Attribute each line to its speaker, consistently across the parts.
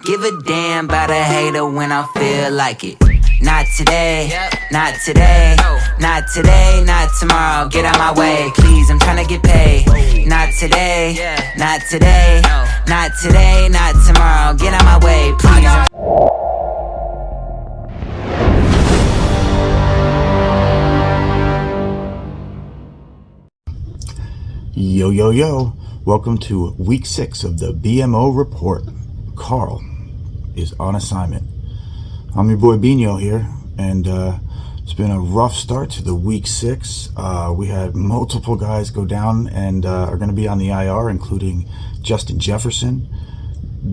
Speaker 1: give a damn about a hater when I feel like it. Not today, not today, not today, not tomorrow. Get out my way, please, I'm tryna get paid. Not today, not today, not today, not tomorrow. Get out my way, please.
Speaker 2: Yo, yo, yo. Welcome to week 6 of the BMO Report. Carl is on assignment. I'm your boy Bino here, and it's been a rough start to the week 6. We had multiple guys go down and are going to be on the IR, including Justin Jefferson,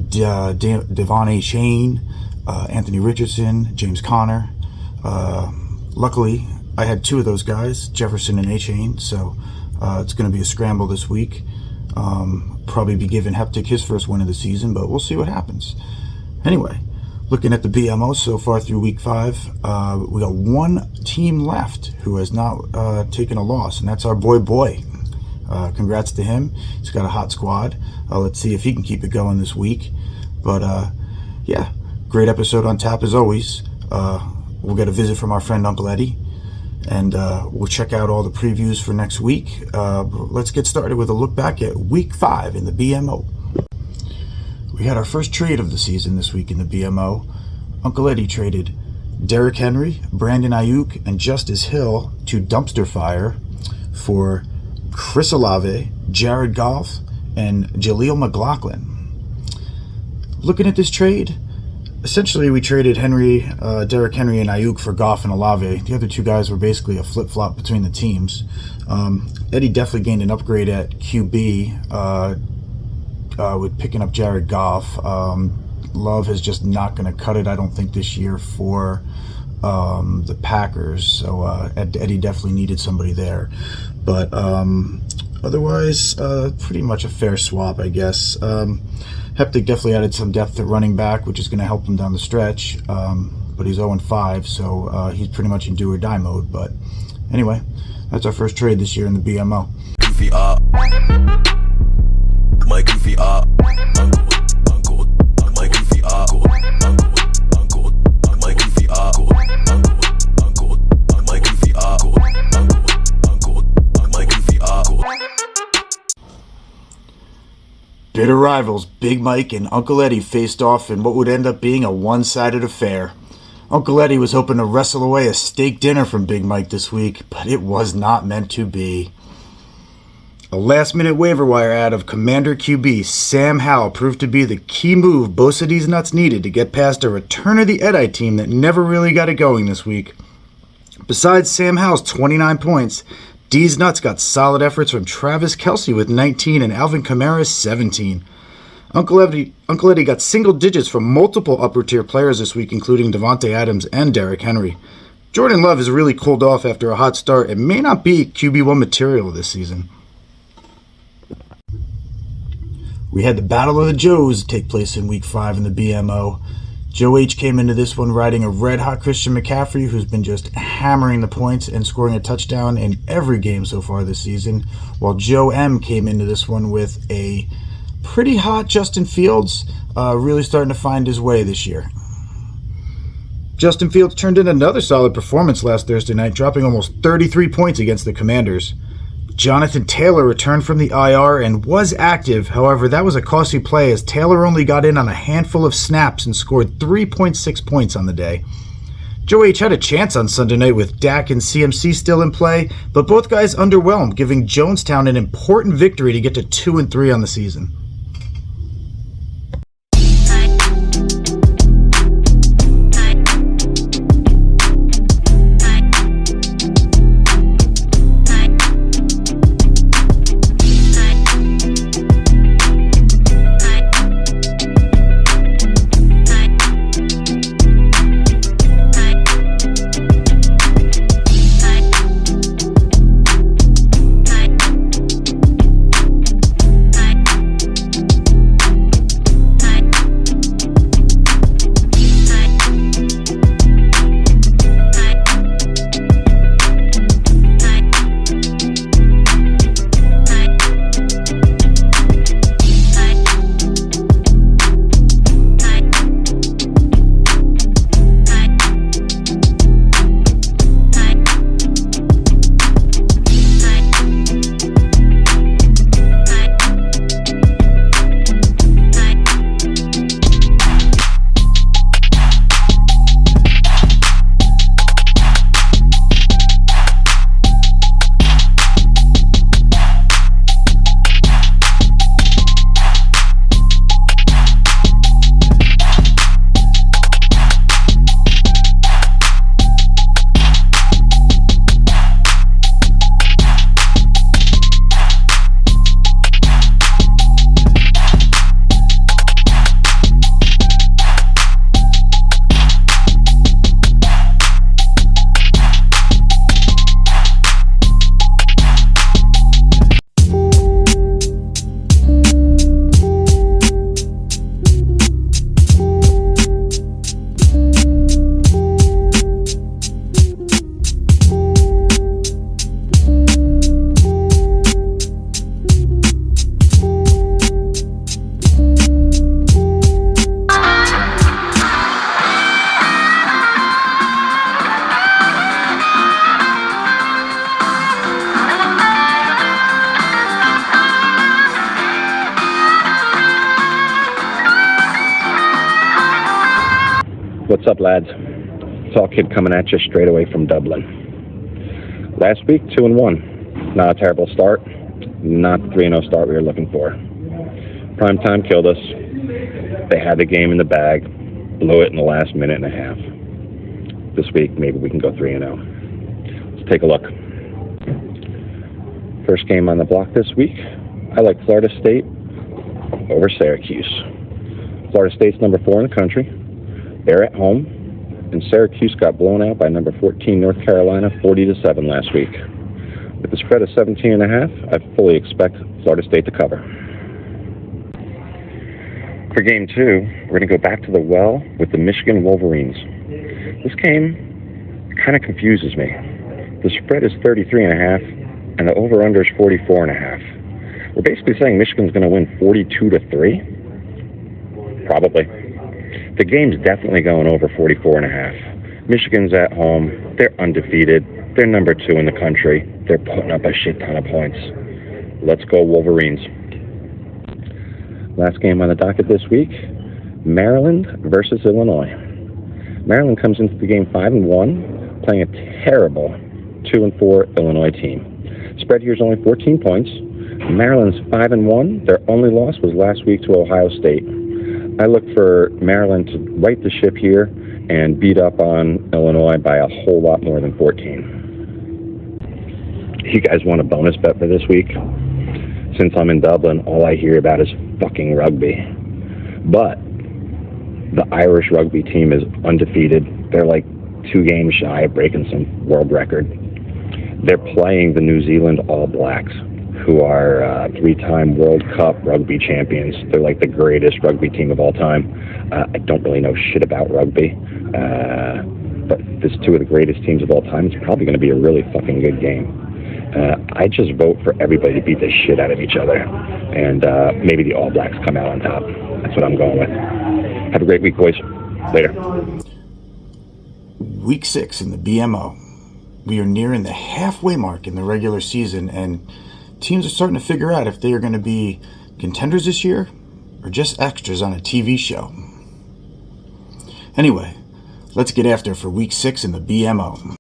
Speaker 2: Devon A. Chain, Anthony Richardson, James Conner. Luckily, I had 2 of those guys, Jefferson and A. Chain, so it's going to be a scramble this week. Probably be giving Heptic his first win of the season, but we'll see what happens. Anyway, looking at the BMO so far through week 5, we got one team left who has not taken a loss, and that's our boy. Congrats to him. He's got a hot squad. Let's see if he can keep it going this week. But yeah, great episode on tap as always. We'll get a visit from our friend Uncle Eddie, and we'll check out all the previews for next week. Let's get started with a look back at week 5 in the BMO. We had our first trade of the season this week in the BMO. Uncle Eddie traded Derrick Henry, Brandon Ayuk, and Justice Hill to dumpster fire for Chris Olave, Jared Goff, and Jaleel McLaughlin. Looking at this trade, essentially we traded Derrick Henry and Ayuk for Goff and Olave. The other 2 guys were basically a flip-flop between the teams. Eddie definitely gained an upgrade at QB with picking up Jared Goff. Love is just not going to cut it, I don't think, this year for the Packers. So Eddie definitely needed somebody there. But otherwise, pretty much a fair swap, I guess. Heptic definitely added some depth at running back, which is going to help him down the stretch. But he's 0-5, so he's pretty much in do or die mode. But anyway, that's our first trade this year in the BMO.
Speaker 3: Goofy up. My goofy up. Uncle. My goofy up. Uncle. My goofy up. Uncle. My goofy up. Uncle. My goofy up.
Speaker 2: Bitter rivals Big Mike and Uncle Eddie faced off in what would end up being a one-sided affair. Uncle Eddie was hoping to wrestle away a steak dinner from Big Mike this week, but it was not meant to be. A last-minute waiver wire ad of Commander QB Sam Howell proved to be the key move both of these nuts needed to get past a Return of the Eddie team that never really got it going this week. Besides Sam Howell's 29 points, D's nuts got solid efforts from Travis Kelce with 19 and Alvin Kamara's 17. Uncle Eddie got single digits from multiple upper-tier players this week, including Devontae Adams and Derrick Henry. Jordan Love has really cooled off after a hot start and may not be QB1 material this season. We had the Battle of the Joes take place in week 5 in the BMO. Joe H came into this one riding a red-hot Christian McCaffrey, who's been just hammering the points and scoring a touchdown in every game so far this season, while Joe M came into this one with a pretty hot Justin Fields, really starting to find his way this year. Justin Fields turned in another solid performance last Thursday night, dropping almost 33 points against the Commanders. Jonathan Taylor returned from the IR and was active. However, that was a costly play as Taylor only got in on a handful of snaps and scored 3.6 points on the day. Joe H had a chance on Sunday night with Dak and CMC still in play, but both guys underwhelmed, giving Jonestown an important victory to get to 2-3 on the season.
Speaker 4: What's up, lads? Tall Kid coming at you straight away from Dublin. Last week, 2-1. Not a terrible start. Not the 3-0 start we were looking for. Prime time killed us. They had the game in the bag. Blew it in the last minute and a half. This week, maybe we can go 3-0. Let's take a look. First game on the block this week, I like Florida State over Syracuse. Florida State's number 4 in the country. They're at home, and Syracuse got blown out by number 14 North Carolina 40-7 last week. With the spread of 17.5, I fully expect Florida State to cover. For game 2, we're going to go back to the well with the Michigan Wolverines. This game kind of confuses me. The spread is 33.5, and the over-under is 44.5. We're basically saying Michigan's going to win 42-3. Probably. The game's definitely going over 44.5. Michigan's at home. They're undefeated. They're number 2 in the country. They're putting up a shit ton of points. Let's go Wolverines. Last game on the docket this week, Maryland versus Illinois. Maryland comes into the game 5-1, playing a terrible 2-4 Illinois team. Spread here is only 14 points. Maryland's 5-1. Their only loss was last week to Ohio State. I look for Maryland to right the ship here and beat up on Illinois by a whole lot more than 14. You guys want a bonus bet for this week? Since I'm in Dublin, all I hear about is fucking rugby. But the Irish rugby team is undefeated. They're like 2 games shy of breaking some world record. They're playing the New Zealand All Blacks, who are 3-time World Cup rugby champions. They're like the greatest rugby team of all time. I don't really know shit about rugby, but this is 2 of the greatest teams of all time. It's probably going to be a really fucking good game. I just vote for everybody to beat the shit out of each other, and maybe the All Blacks come out on top. That's what I'm going with. Have a great week, boys. Later.
Speaker 2: Week 6 in the BMO. We are nearing the halfway mark in the regular season, and teams are starting to figure out if they are going to be contenders this year or just extras on a TV show. Anyway, let's get after it for Week 6 in the BMO.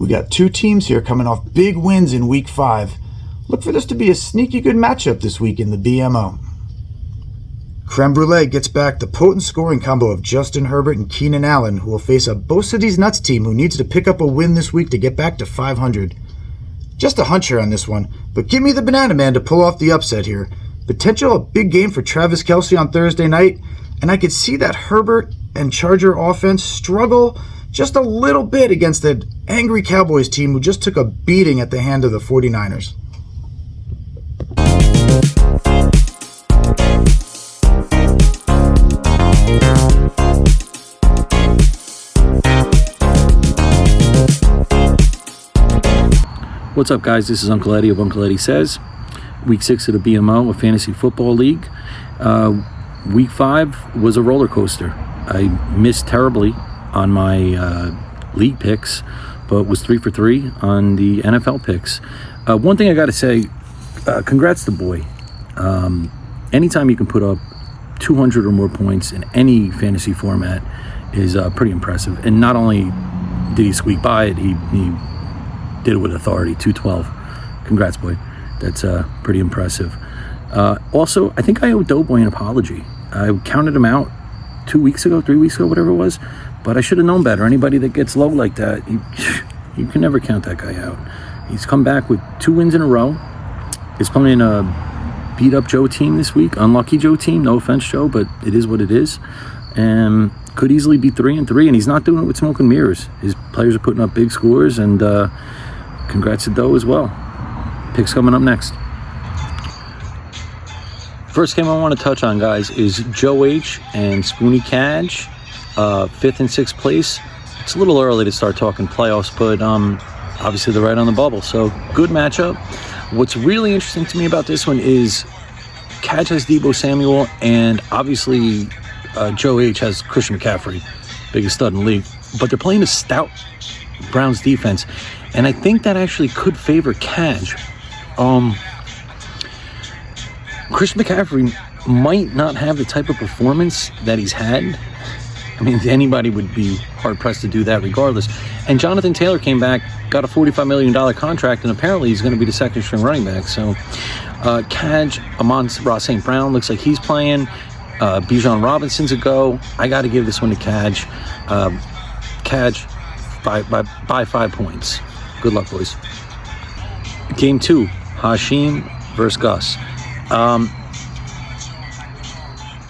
Speaker 2: We got 2 teams here coming off big wins in Week 5. Look for this to be a sneaky good matchup this week in the BMO. Creme Brulee gets back the potent scoring combo of Justin Herbert and Keenan Allen, who will face a Both of These Nuts team who needs to pick up a win this week to get back to 500. Just a hunch here on this one, but give me the Banana Man to pull off the upset here. Potential a big game for Travis Kelce on Thursday night, and I could see that Herbert and Charger offense struggle just a little bit against the angry Cowboys team who just took a beating at the hand of the 49ers.
Speaker 5: What's up, guys? This is Uncle Eddie of Uncle Eddie Says. Week 6 of the BMO, a fantasy football league. Week 5 was a roller coaster. I missed terribly on my league picks, but was 3 for 3 on the NFL picks. One thing I got to say, congrats to Boy. Anytime you can put up 200 or more points in any fantasy format is pretty impressive. And not only did he squeak by it, he did it with authority. 212. Congrats, Boy. That's pretty impressive. Also, I think I owe Doughboy an apology. I counted him out 3 weeks ago, whatever it was. But I should have known better. Anybody that gets low like that, you can never count that guy out. He's come back with 2 wins in a row. He's playing a beat-up Joe team this week. Unlucky Joe team. No offense, Joe, but it is what it is. And could easily be 3-3, and he's not doing it with smoke and mirrors. His players are putting up big scores, and congrats to Doe as well. Picks coming up next. First game I want to touch on, guys, is Joe H. and Spoonie Cadge. 5th and 6th place. It's a little early to start talking playoffs, but obviously they're right on the bubble, so good matchup. What's really interesting to me about this one is Cadge has Deebo Samuel, and obviously Joe H has Christian McCaffrey, biggest stud in the league. But they're playing a stout Browns defense, and I think that actually could favor Cadge. Christian McCaffrey might not have the type of performance that he's had. I mean, anybody would be hard-pressed to do that regardless. And Jonathan Taylor came back, got a $45 million contract, and apparently he's going to be the second-string running back. So, Cadge, Amon-Ra St. Brown looks like he's playing. Bijan Robinson's a go. I got to give this one to Cadge. Cadge by 5 points. Good luck, boys. Game 2, Hashim versus Gus.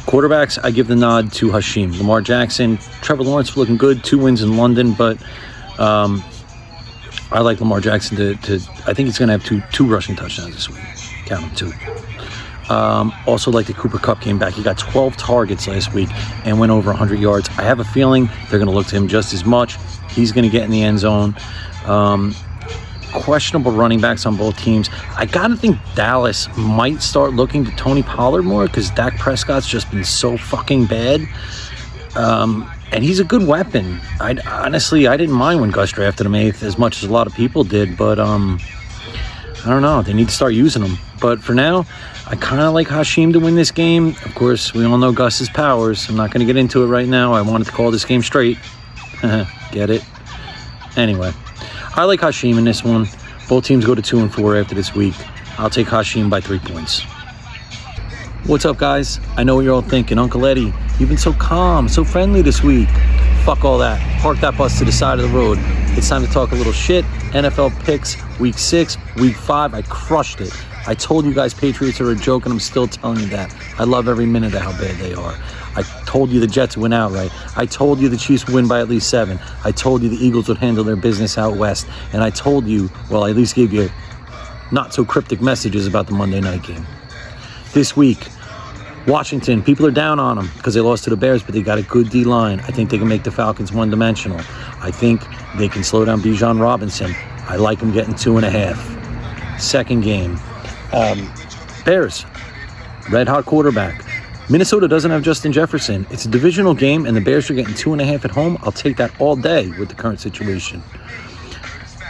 Speaker 5: Quarterbacks, I give the nod to Hashim. Lamar Jackson, Trevor Lawrence looking good, 2 wins in London, but I like Lamar Jackson to I think he's going to have two rushing touchdowns this week. Count them, 2. Also like the Cooper Kupp came back. He got 12 targets last week and went over 100 yards. I have a feeling they're going to look to him just as much. He's going to get in the end zone. Questionable running backs on both teams. I gotta think Dallas might start looking to Tony Pollard more because Dak Prescott's just been so fucking bad. And he's a good weapon. I didn't mind when Gus drafted him 8th as much as a lot of people did, but I don't know. They need to start using him. But for now, I kind of like Hashim to win this game. Of course, we all know Gus's powers. I'm not going to get into it right now. I wanted to call this game straight. Get it? Anyway. I like Hashim in this one. Both teams go to 2-4 after this week. I'll take Hashim by 3 points. What's up, guys? I know what you're all thinking. Uncle Eddie, you've been so calm, so friendly this week. Fuck all that. Park that bus to the side of the road. It's time to talk a little shit. NFL picks, week 6, week 5. I crushed it. I told you guys Patriots are a joke, and I'm still telling you that. I love every minute of how bad they are. I told you the Jets win outright. I told you the Chiefs would win by at least 7. I told you the Eagles would handle their business out west. And I told you, well, I at least gave you not so cryptic messages about the Monday night game. This week, Washington, people are down on them because they lost to the Bears, but they got a good D-line. I think they can make the Falcons one-dimensional. I think they can slow down Bijan Robinson. I like them getting 2.5. Second game, Bears, red-hot quarterback. Minnesota doesn't have Justin Jefferson. It's a divisional game, and the Bears are getting 2.5 at home. I'll take that all day with the current situation.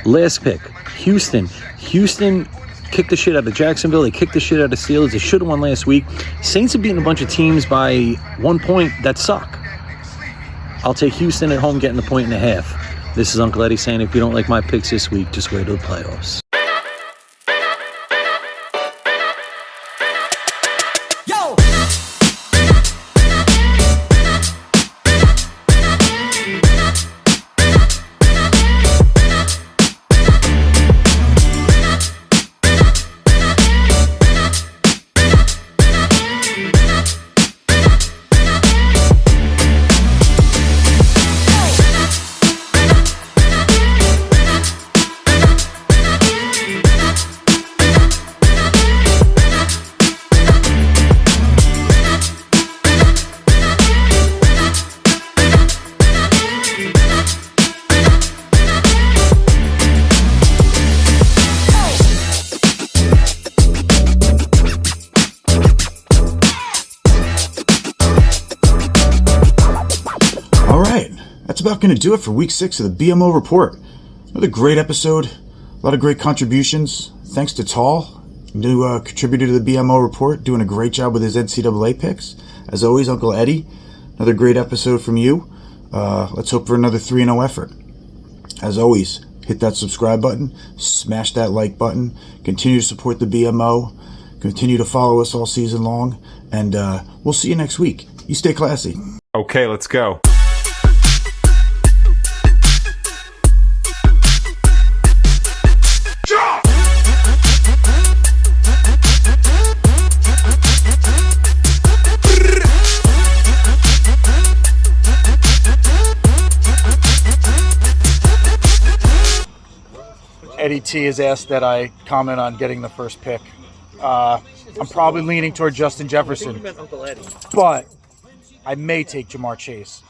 Speaker 5: Last pick, Houston. Houston kicked the shit out of Jacksonville. They kicked the shit out of Steelers. They should have won last week. Saints have beaten a bunch of teams by 1 point that suck. I'll take Houston at home getting 1.5. This is Uncle Eddie saying if you don't like my picks this week, just wait till the playoffs.
Speaker 2: That's about going to do it for week 6 of the BMO Report. Another great episode, a lot of great contributions. Thanks to Tall, new contributor to the BMO Report, doing a great job with his NCAA picks. As always, Uncle Eddie, another great episode from you. Let's hope for another 3-0 effort. As always, hit that subscribe button, smash that like button, continue to support the BMO, continue to follow us all season long, and we'll see you next week. You stay classy.
Speaker 6: Okay, let's go.
Speaker 2: Eddie T has asked that I comment on getting the first pick. I'm probably leaning toward Justin Jefferson, but I may take Jamar Chase.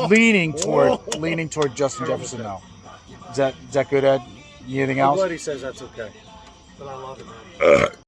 Speaker 2: leaning toward Justin Jefferson now. Is that good, Ed? Anything else?
Speaker 7: He says that's okay, but I love it, man.